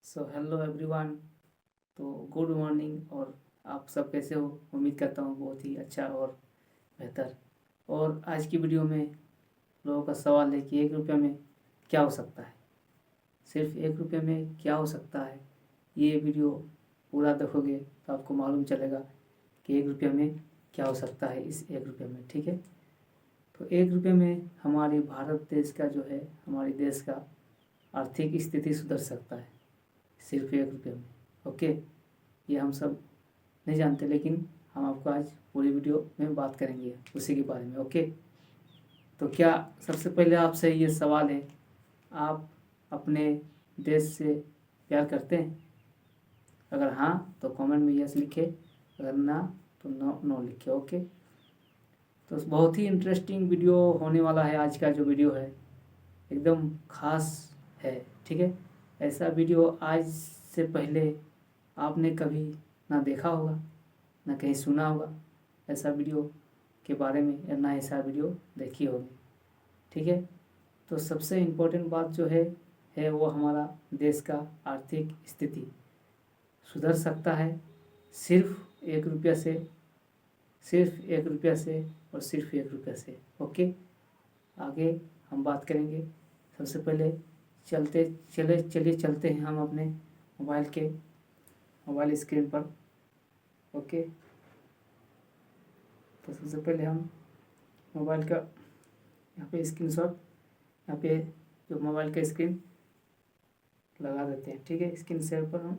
So hello everyone. तो good morning. और आप सब कैसे हो? उम्मीद करता हूँ बहुत ही अच्छा और बेहतर। और आज की वीडियो में लोगों का सवाल है कि 1 रुपये में क्या हो सकता है। सिर्फ 1 रुपये में क्या हो सकता है, ये वीडियो पूरा देखोगे तो आपको मालूम चलेगा कि 1 रुपये में क्या हो सकता है इस 1 रुपये में। ठीक है, तो 1 रुपये में हमारे भारत देश का जो है, हमारे देश का आर्थिक स्थिति सुधर सकता है सिर्फ 1 रुपये में। ओके, ये हम सब नहीं जानते, लेकिन हम आपको आज पूरी वीडियो में बात करेंगे उसी के बारे में। ओके, तो क्या सबसे पहले आपसे ये सवाल है, आप अपने देश से प्यार करते हैं? अगर हाँ तो कमेंट में यस लिखे, अगर ना तो नो नो लिखे। ओके, तो बहुत ही इंटरेस्टिंग वीडियो होने वाला है। आज का जो वीडियो है एकदम खास है। ठीक है, ऐसा वीडियो आज से पहले आपने कभी ना देखा होगा, ना कहीं सुना होगा ऐसा वीडियो के बारे में, या ना ऐसा वीडियो देखी होगी। ठीक है, तो सबसे इम्पोर्टेंट बात जो है वो हमारा देश का आर्थिक स्थिति सुधर सकता है सिर्फ 1 रुपये से, सिर्फ 1 रुपये से और सिर्फ 1 रुपये से। ओके, आगे हम बात करेंगे। सबसे पहले चलिए चलते हैं हम अपने मोबाइल स्क्रीन पर। ओके, तो सबसे पहले हम मोबाइल का यहाँ पे स्क्रीनशॉट, यहाँ पे जो मोबाइल का स्क्रीन लगा देते हैं। ठीक है, स्क्रीन शेयर पर हम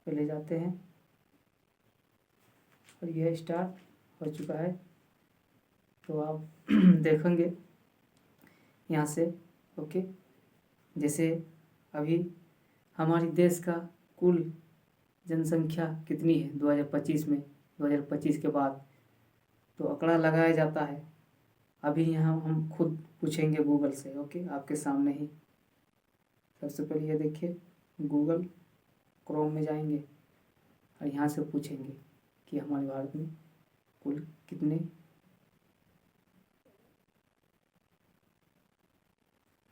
पहले जाते हैं और यह स्टार्ट हो चुका है। तो आप देखेंगे यहाँ से। ओके, जैसे अभी हमारे देश का कुल जनसंख्या कितनी है 2025 में, 2025 के बाद तो आंकड़ा लगाया जाता है। अभी यहाँ हम खुद पूछेंगे गूगल से। ओके, आपके सामने ही। सबसे पहले ये देखिए, गूगल क्रोम में जाएंगे और यहाँ से पूछेंगे कि हमारे भारत में कुल कितने,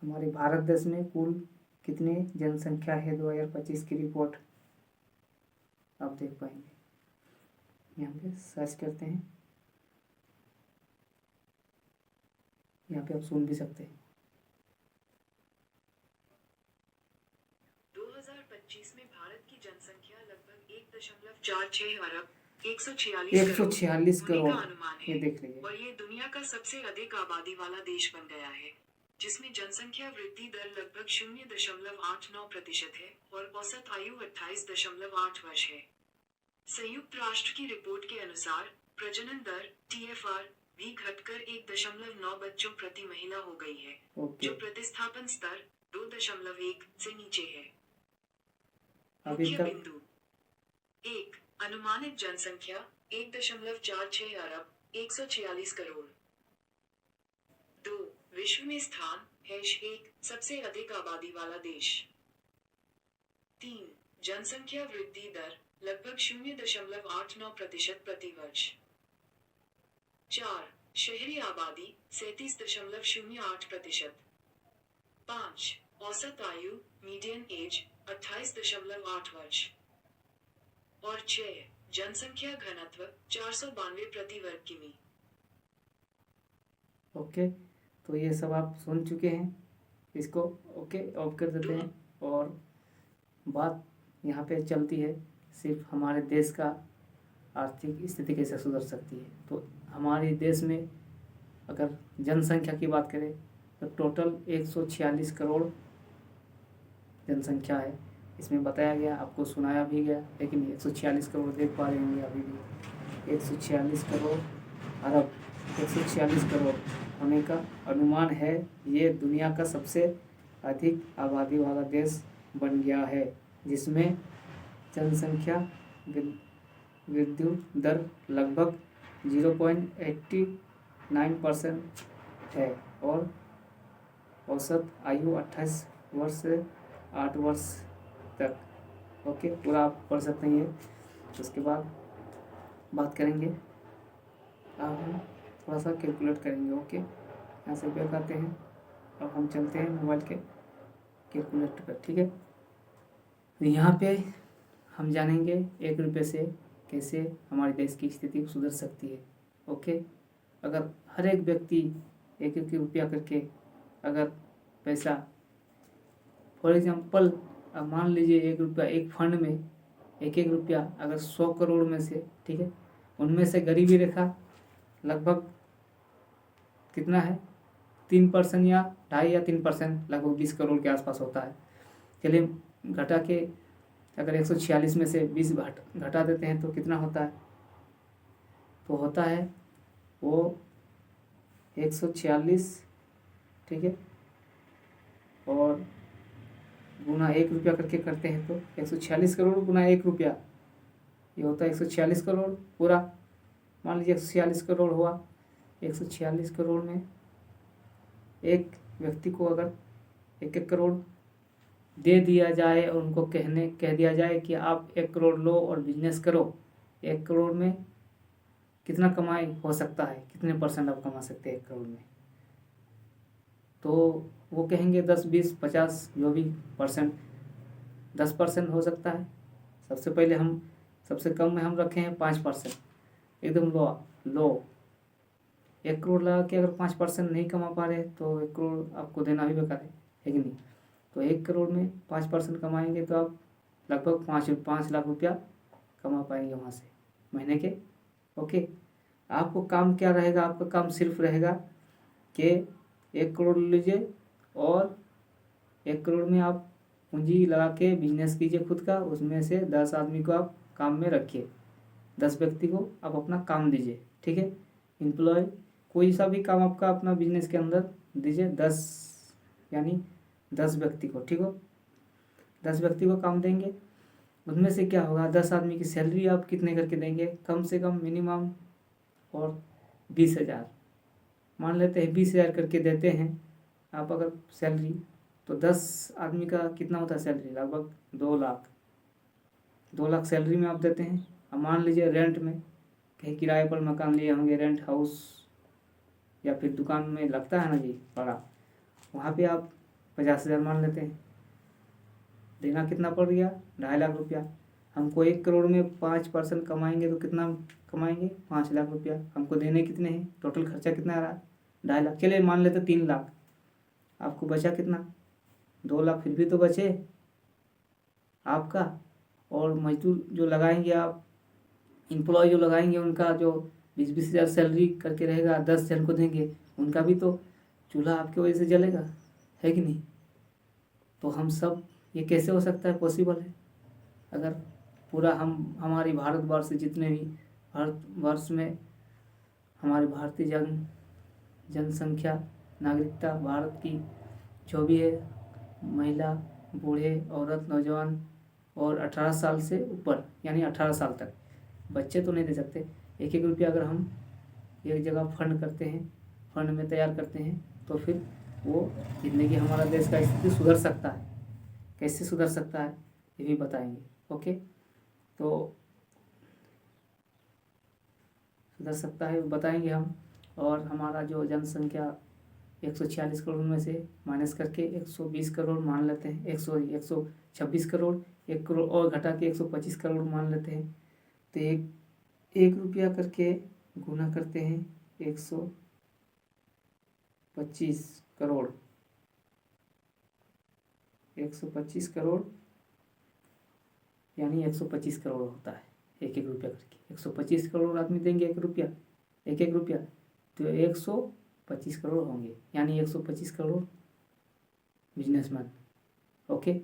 हमारे भारत देश में कुल कितने जनसंख्या है 2025 की रिपोर्ट आप देख पाएंगे। यहाँ पे सर्च करते हैं, यहाँ पे आप सुन भी सकते हैं। 2025 में भारत की जनसंख्या लगभग 1.46 अरब 146 करोड़ का अनुमान ये है देख लीजिए। और ये दुनिया का सबसे अधिक आबादी वाला देश बन गया है, जिसमें जनसंख्या वृद्धि दर लगभग 0.89% है और औसत आयु 28.8 वर्ष है। संयुक्त राष्ट्र की रिपोर्ट के अनुसार प्रजनन दर TFR भी घटकर 1.9 बच्चों प्रति महिला हो गई है, जो प्रतिस्थापन स्तर 2.1 से नीचे है। मुख्य बिंदु 1. अनुमानित जनसंख्या 1.46 अरब 146 करोड़। 2. विश्व में स्थान #1 सबसे अधिक आबादी वाला देश। 3. जनसंख्या वृद्धि दर लगभग 0.89% प्रति वर्ष। 4. शहरी आबादी 37.08%। 5. औसत आयु मीडियन एज 28.8 वर्ष। और 6. जनसंख्या घनत्व 492 प्रति वर्ग किमी। ओके, तो ये सब आप सुन चुके हैं। इसको ओके ऑफ कर देते हैं और बात यहाँ पे चलती है सिर्फ हमारे देश का आर्थिक स्थिति कैसे सुधर सकती है। तो हमारे देश में अगर जनसंख्या की बात करें तो टोटल 146 करोड़ जनसंख्या है। इसमें बताया गया, आपको सुनाया भी गया, लेकिन 146 करोड़ देख पा रहे होंगे अभी भी। 146 करोड़ अरब 146 करोड़ होने का अनुमान है। ये दुनिया का सबसे अधिक आबादी वाला देश बन गया है, जिसमें जनसंख्या वृद्धि दर लगभग 0.89% है और औसत आयु 28 वर्ष से 8 वर्ष तक। ओके, पूरा आप पढ़ सकते हैं ये। उसके बाद बात करेंगे, अब हम थोड़ा सा कैलकुलेट करेंगे। ओके, यहाँ से बैक आते हैं और हम चलते हैं मोबाइल के कैलकुलेटर पर। ठीक है, तो यहाँ पे हम जानेंगे 1 रुपये से कैसे हमारे देश की स्थिति सुधर सकती है। ओके, अगर हर एक व्यक्ति 1-1 रुपया करके अगर पैसा, फॉर एग्जांपल अब मान लीजिए 1 रुपया एक फंड में 1-1 रुपया अगर 100 करोड़ में से, ठीक है, उनमें से गरीबी रेखा लगभग कितना है 3% या 2.5 या 3%, लगभग 20 करोड़ के आसपास होता है। चलिए घटा के अगर 146 में से 20 घटा देते हैं तो कितना होता है, तो होता है वो 146, ठीक है, और गुना 1 रुपया करके करते हैं तो 146 करोड़ गुना 1 रुपया, ये होता है 146 करोड़ पूरा। मान लीजिए 146 करोड़ हुआ, 146 करोड़ में एक व्यक्ति को अगर 1-1 करोड़ दे दिया जाए और उनको कह दिया जाए कि आप 1 करोड़ लो और बिजनेस करो, 1 करोड़ में कितना कमाई हो सकता है, कितने % आप कमा सकते हैं 1 करोड़ में, तो वो कहेंगे 10, 20, 50 जो भी %, 10% हो सकता है। सबसे पहले हम सबसे कम में हम रखे हैं 5%, एकदम लो 1 करोड़ लगा के अगर 5% नहीं कमा पा रहे तो 1 करोड़ आपको देना भी बेकार है कि नहीं। तो 1 करोड़ में 5% कमाएंगे तो आप लगभग 5 लाख रुपया कमा पाएंगे वहाँ से महीने के। ओके, आपको काम क्या रहेगा, आपका काम सिर्फ रहेगा कि 1 करोड़ लीजिए और 1 करोड़ में आप पूंजी लगा के बिजनेस कीजिए खुद का, उसमें से 10 आदमी को आप काम में रखिए, 10 व्यक्ति को आप अपना काम दीजिए, ठीक है, एम्प्लॉय कोई सा भी काम आपका अपना बिजनेस के अंदर दीजिए, 10 व्यक्ति को, ठीक हो, 10 व्यक्ति को काम देंगे। उनमें से क्या होगा, 10 आदमी की सैलरी आप कितने करके देंगे, कम से कम मिनिमम और 20,000 मान लेते हैं, 20,000 करके देते हैं आप अगर सैलरी, तो 10 आदमी का कितना होता है सैलरी, लगभग 2 लाख। 2 लाख सैलरी में आप देते हैं। अब मान लीजिए रेंट में कहीं किराए पर मकान लिए होंगे, रेंट हाउस या फिर दुकान में लगता है ना जी बड़ा, वहाँ पे आप 50,000 मान लेते हैं, देना कितना पड़ गया, 2.5 लाख रुपया। हमको 1 करोड़ में 5% कमाएंगे तो कितना कमाएंगे, 5 लाख रुपया। हमको देने कितने हैं, टोटल खर्चा कितना आ रहा है, 2.5 लाख। चलिए मान लेते 3 लाख, आपको बचा कितना, 2 लाख फिर भी तो बचे आपका। और मजदूर जो लगाएंगे आप, एम्प्लॉय जो लगाएंगे, उनका जो 20-20,000 सैलरी करके रहेगा, 10 जन को देंगे, उनका भी तो चूल्हा आपकी वजह से जलेगा, है कि नहीं। तो हम सब ये कैसे हो सकता है, पॉसिबल है अगर पूरा हमारी भारतवर्ष जितने भी भारतवर्ष में हमारे भारतीय जनसंख्या नागरिकता भारत की जो भी है, महिला, बूढ़े, औरत, नौजवान और 18 साल से ऊपर, यानी 18 साल तक, बच्चे तो नहीं दे सकते। 1-1 रुपया अगर हम एक जगह फंड करते हैं, फंड में तैयार करते हैं, तो फिर वो जिंदगी हमारा देश का स्थिति सुधर सकता है। कैसे सुधर सकता है ये भी बताएंगे। ओके, तो सुधर सकता है बताएंगे हम। और हमारा जो जनसंख्या 146 करोड़ में से माइनस करके 120 करोड़ मान लेते हैं, 126 करोड़, 1 करोड़ और घटा के 125 करोड़ मान लेते हैं, तो 1 रुपया करके गुना करते हैं 125 करोड़, 125 करोड़ यानी 125 करोड़ होता है 1-1 रुपया करके। 125 करोड़ आदमी देंगे 1 रुपया, 1-1 रुपया, तो 125 करोड़ होंगे, यानी 125 करोड़ बिजनेसमैन। ओके,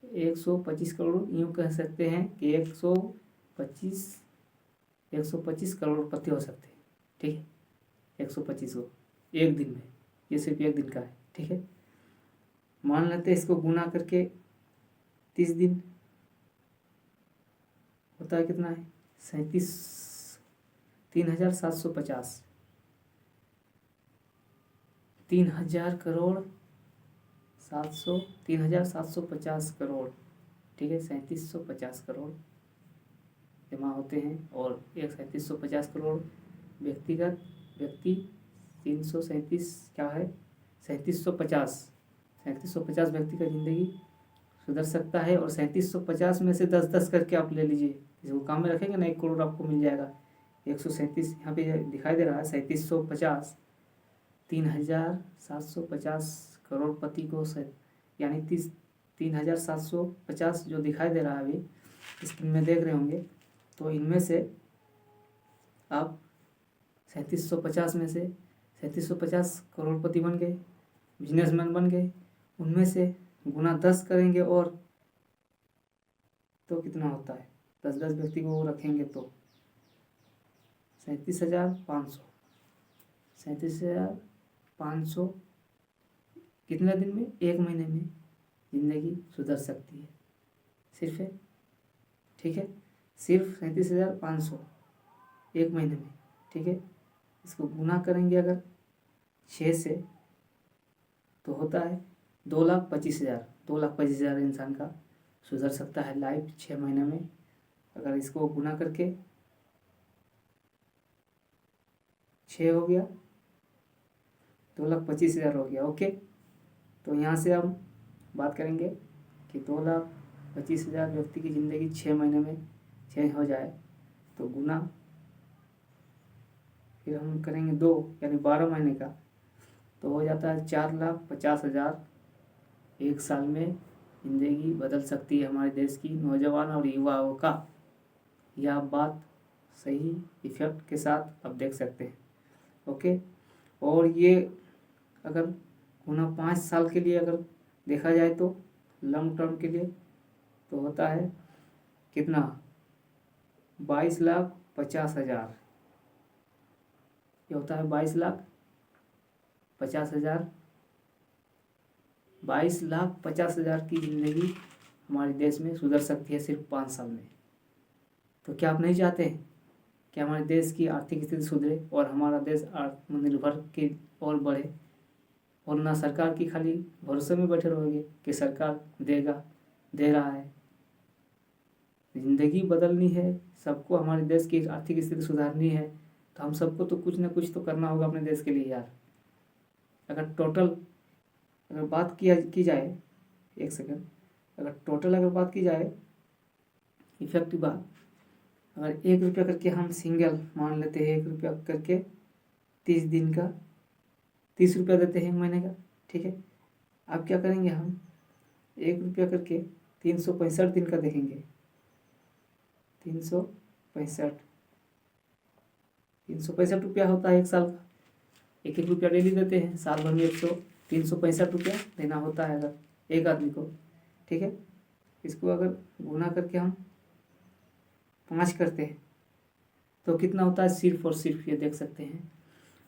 125 करोड़ यूँ कह सकते हैं कि 125 करोड़पति हो सकते हैं, ठीक है, 125 को एक दिन में, ये सिर्फ एक दिन का है, ठीक है। मान लेते हैं इसको गुना करके 30 दिन होता है, कितना है 3,750, 3,000 करोड़ 3,750 करोड़, ठीक है, 3,750 करोड़ जमा होते हैं। और 3,750 करोड़ व्यक्ति 337 क्या है 3,750 व्यक्ति का ज़िंदगी सुधर सकता है। और 3750 में से 10-10 करके आप ले लीजिए, इसको काम में रखेंगे ना 1 करोड़ आपको मिल जाएगा। 137 यहाँ पे दिखाई दे रहा है 3750, 3750 करोड़पति को यानी 3750 जो दिखाई दे रहा है अभी स्क्रीन में देख रहे होंगे। तो इनमें से आप 3750 में से 3750 करोड़पति बन गए, बिजनेसमैन बन गए। उनमें से गुना 10 करेंगे और तो कितना होता है, 10-10 व्यक्ति को रखेंगे तो 37,500 37,500 कितने दिन में, 1 महीने में ज़िंदगी सुधर सकती है सिर्फ है। ठीक है, सिर्फ 37,500 1 महीने में। ठीक है, इसको गुना करेंगे अगर 6 से तो होता है 2,25,000। 2,25,000 इंसान का सुधर सकता है लाइफ 6 महीने में। अगर इसको गुना करके 6 हो गया, 2,25,000 हो गया। ओके, तो यहाँ से हम बात करेंगे कि 2,25,000 व्यक्ति की ज़िंदगी 6 महीने में चेंज हो जाए तो गुना फिर हम करेंगे 2 यानी 12 महीने का, तो हो जाता है 4,50,000। 1 साल में ज़िंदगी बदल सकती है हमारे देश की नौजवान और युवाओं का। यह बात सही इफेक्ट के साथ आप देख सकते हैं। ओके, और ये अगर गुना 5 साल के लिए अगर देखा जाए तो लॉन्ग टर्म के लिए तो होता है कितना, 22,50,000। ये होता है 22,50,000। 22,50,000 की ज़िंदगी हमारे देश में सुधर सकती है सिर्फ 5 साल में। तो क्या आप नहीं चाहते हैं कि हमारे देश की आर्थिक स्थिति सुधरे और हमारा देश आत्मनिर्भर की ओर बढ़े, और ना सरकार की खाली भरोसे में बैठे रहोगे कि सरकार देगा, दे रहा है। ज़िंदगी बदलनी है सबको, हमारे देश की आर्थिक स्थिति सुधारनी है तो हम सबको तो कुछ ना कुछ तो करना होगा अपने देश के लिए यार। अगर टोटल अगर बात की जाए, एक सेकंड, अगर टोटल अगर बात की जाए इफेक्टिव बात, अगर 1 रुपया करके हम सिंगल मान लेते हैं, 1 रुपया करके 30 दिन का 30 रुपया देते हैं 1 महीने का। ठीक है, अब क्या करेंगे हम 1 रुपया करके 365 दिन का देखेंगे। 365 रुपया होता है 1 साल का। 1-1 रुपया डेली देते हैं, साल भर में 365 रुपया देना होता है अगर एक आदमी को। ठीक है, इसको अगर गुना करके हम 5 करते हैं तो कितना होता है, सिर्फ और सिर्फ ये देख सकते हैं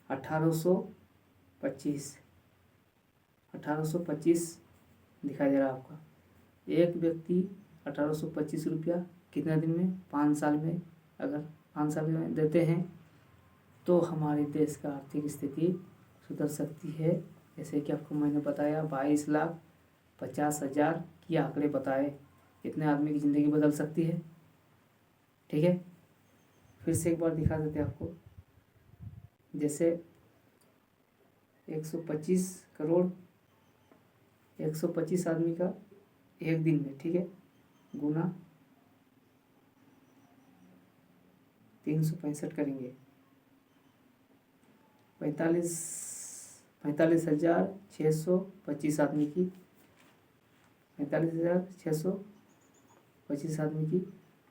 1825 दिखाई दे रहा है आपका। एक व्यक्ति 1825 रुपया कितने दिन में, 5 साल में, अगर 5 साल में देते हैं तो हमारे देश का आर्थिक स्थिति सुधर सकती है। जैसे कि आपको मैंने बताया 22,50,000 की आंकड़े बताए, इतने आदमी की ज़िंदगी बदल सकती है। ठीक है, फिर से एक बार दिखा देते हैं आपको। जैसे 125 करोड़ 125 आदमी का 1 दिन में, ठीक है, गुना 365 करेंगे, 45,625 आदमी की 45,625 आदमी की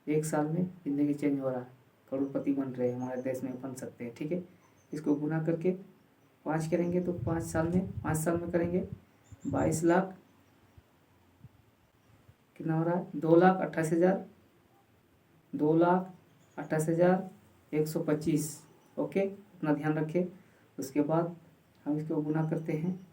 1 साल में ज़िंदगी चेंज हो रहा है, करोड़पति बन रहे हैं, हमारे देश में बन सकते हैं। ठीक है, इसको गुना करके 5 करेंगे तो 5 साल में करेंगे 22 लाख, कितना हो रहा है, 2,28,125। ओके, अपना ध्यान रखें। उसके बाद हम इसको गुना करते हैं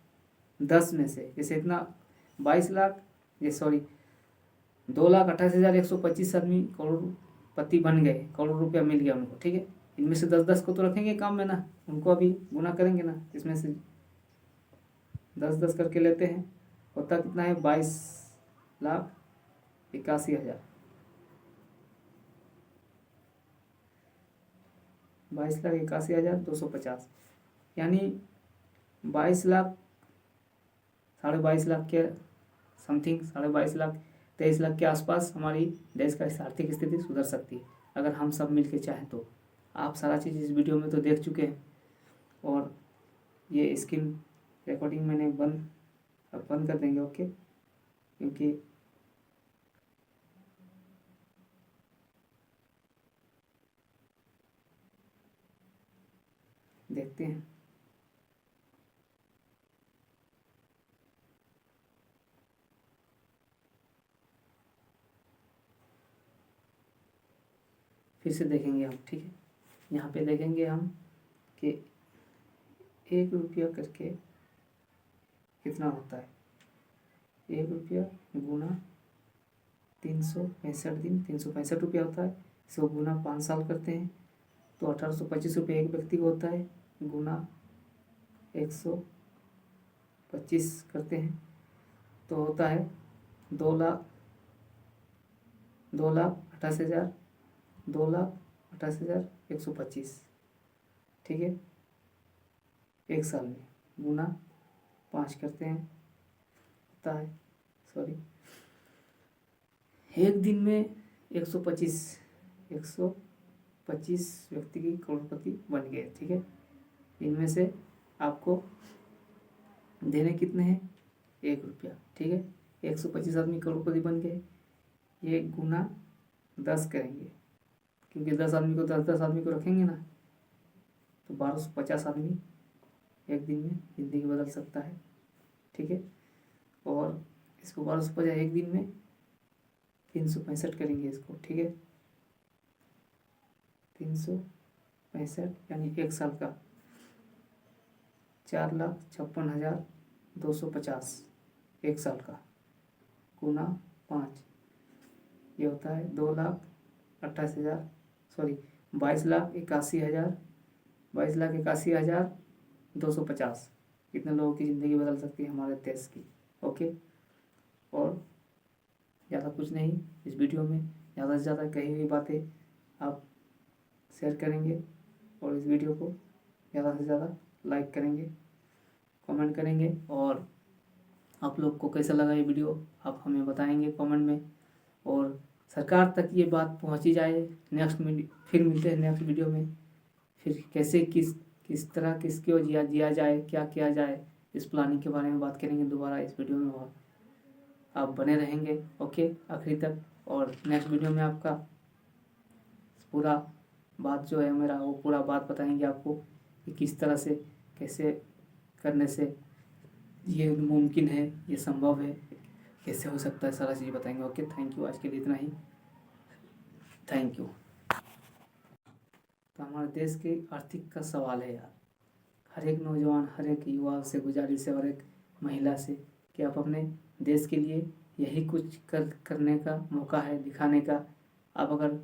10 में से, जैसे इतना 2,28,125 आदमी करोड़पति बन गए, करोड़ रुपया मिल गया उनको। ठीक है, इनमें से 10-10 को तो रखेंगे काम में ना, उनको अभी गुना करेंगे ना, इसमें से 10-10 करके लेते हैं, होता कितना है, 22,81,000। 22,81,250 यानी 22 लाख, 22.5 लाख के समथिंग 22.5 लाख 23 लाख के आसपास हमारी देश का आर्थिक स्थिति सुधर सकती है, अगर हम सब मिल के चाहें तो। आप सारा चीज़ इस वीडियो में तो देख चुके हैं, और ये स्क्रीन रिकॉर्डिंग मैंने बंद कर देंगे, ओके, क्योंकि देखते हैं। फिर से देखेंगे हम, ठीक है। यहाँ पे देखेंगे हम कि 1 रुपया करके कितना होता है। 1 रुपया गुना 365 दिन 365 रुपया होता है। इसको गुना 5 साल करते हैं तो 1825 रुपये एक व्यक्ति को होता है, गुना 125 करते हैं तो होता है 2,28,125, ठीक है। एक साल में गुना 5 करते हैं, होता है एक दिन में 125 व्यक्ति की करोड़पति बन गए, ठीक है। इनमें से आपको देने कितने हैं, 1 रुपया, ठीक है। 125 आदमी करोड़पति बन गए, ये गुना 10 करेंगे, क्योंकि 10 आदमी को 10 आदमी को रखेंगे ना, तो 1250 आदमी एक दिन में ज़िंदगी बदल सकता है, ठीक है। और इसको 1250 एक दिन में 365 करेंगे इसको, ठीक है। 365 यानी एक साल का 4,56,250 एक साल का, गुना 5, ये होता है 22,81,250। कितने लोगों की ज़िंदगी बदल सकती है हमारे देश की, ओके। और ज़्यादा कुछ नहीं, इस वीडियो में ज़्यादा से ज़्यादा कही हुई बातें आप शेयर करेंगे, और इस वीडियो को ज़्यादा से ज़्यादा लाइक करेंगे, कमेंट करेंगे, और आप लोग को कैसा लगा ये वीडियो आप हमें बताएंगे कमेंट में, और सरकार तक ये बात पहुंची जाए। फिर मिलते हैं नेक्स्ट वीडियो में, फिर कैसे किस तरह किसको जिया जाए, क्या किया जाए, इस प्लानिंग के बारे में बात करेंगे दोबारा इस वीडियो में। और आप बने रहेंगे, ओके, आखिरी तक। और नेक्स्ट वीडियो में आपका पूरा बात जो है मेरा, वो पूरा बात बताएंगे आपको कि किस तरह से कैसे करने से ये मुमकिन है, ये संभव है, कैसे हो सकता है, सारा चीज़ बताएंगे, ओके। थैंक यू, आज के लिए इतना ही, थैंक यू। तो हमारे देश के आर्थिक का सवाल है यार, हर एक नौजवान, हर एक युवा से गुजारिश है, हर एक महिला से, कि आप अपने देश के लिए यही कुछ करने का मौका है, दिखाने का। आप अगर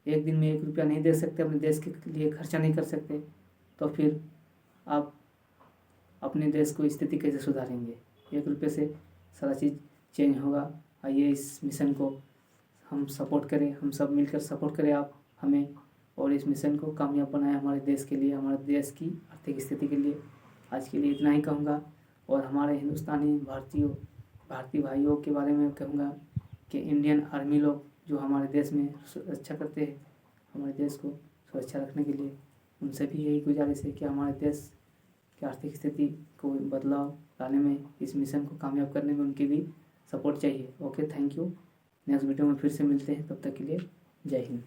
एक दिन में 1 रुपया नहीं दे सकते, अपने देश के लिए खर्चा नहीं कर सकते, तो फिर आप अपने देश को स्थिति कैसे सुधारेंगे। 1 रुपये से सारा चीज़ चेंज होगा। आइए इस मिशन को हम सपोर्ट करें, हम सब मिलकर सपोर्ट करें आप हमें, और इस मिशन को कामयाब बनाएं हमारे देश के लिए, हमारे देश की आर्थिक स्थिति के लिए। आज के लिए इतना ही कहूँगा, और हमारे हिंदुस्तानी भारतीय भाइयों के बारे में कहूँगा कि इंडियन आर्मी लोग जो हमारे देश में सुरक्षा करते हैं, हमारे देश को सुरक्षा रखने के लिए, उनसे भी यही गुजारिश है कि हमारे देश की आर्थिक स्थिति को बदलाव लाने में, इस मिशन को कामयाब करने में उनकी भी सपोर्ट चाहिए, okay. Thank you, next video में फिर से मिलते हैं, तब तक के लिए जय हिंद।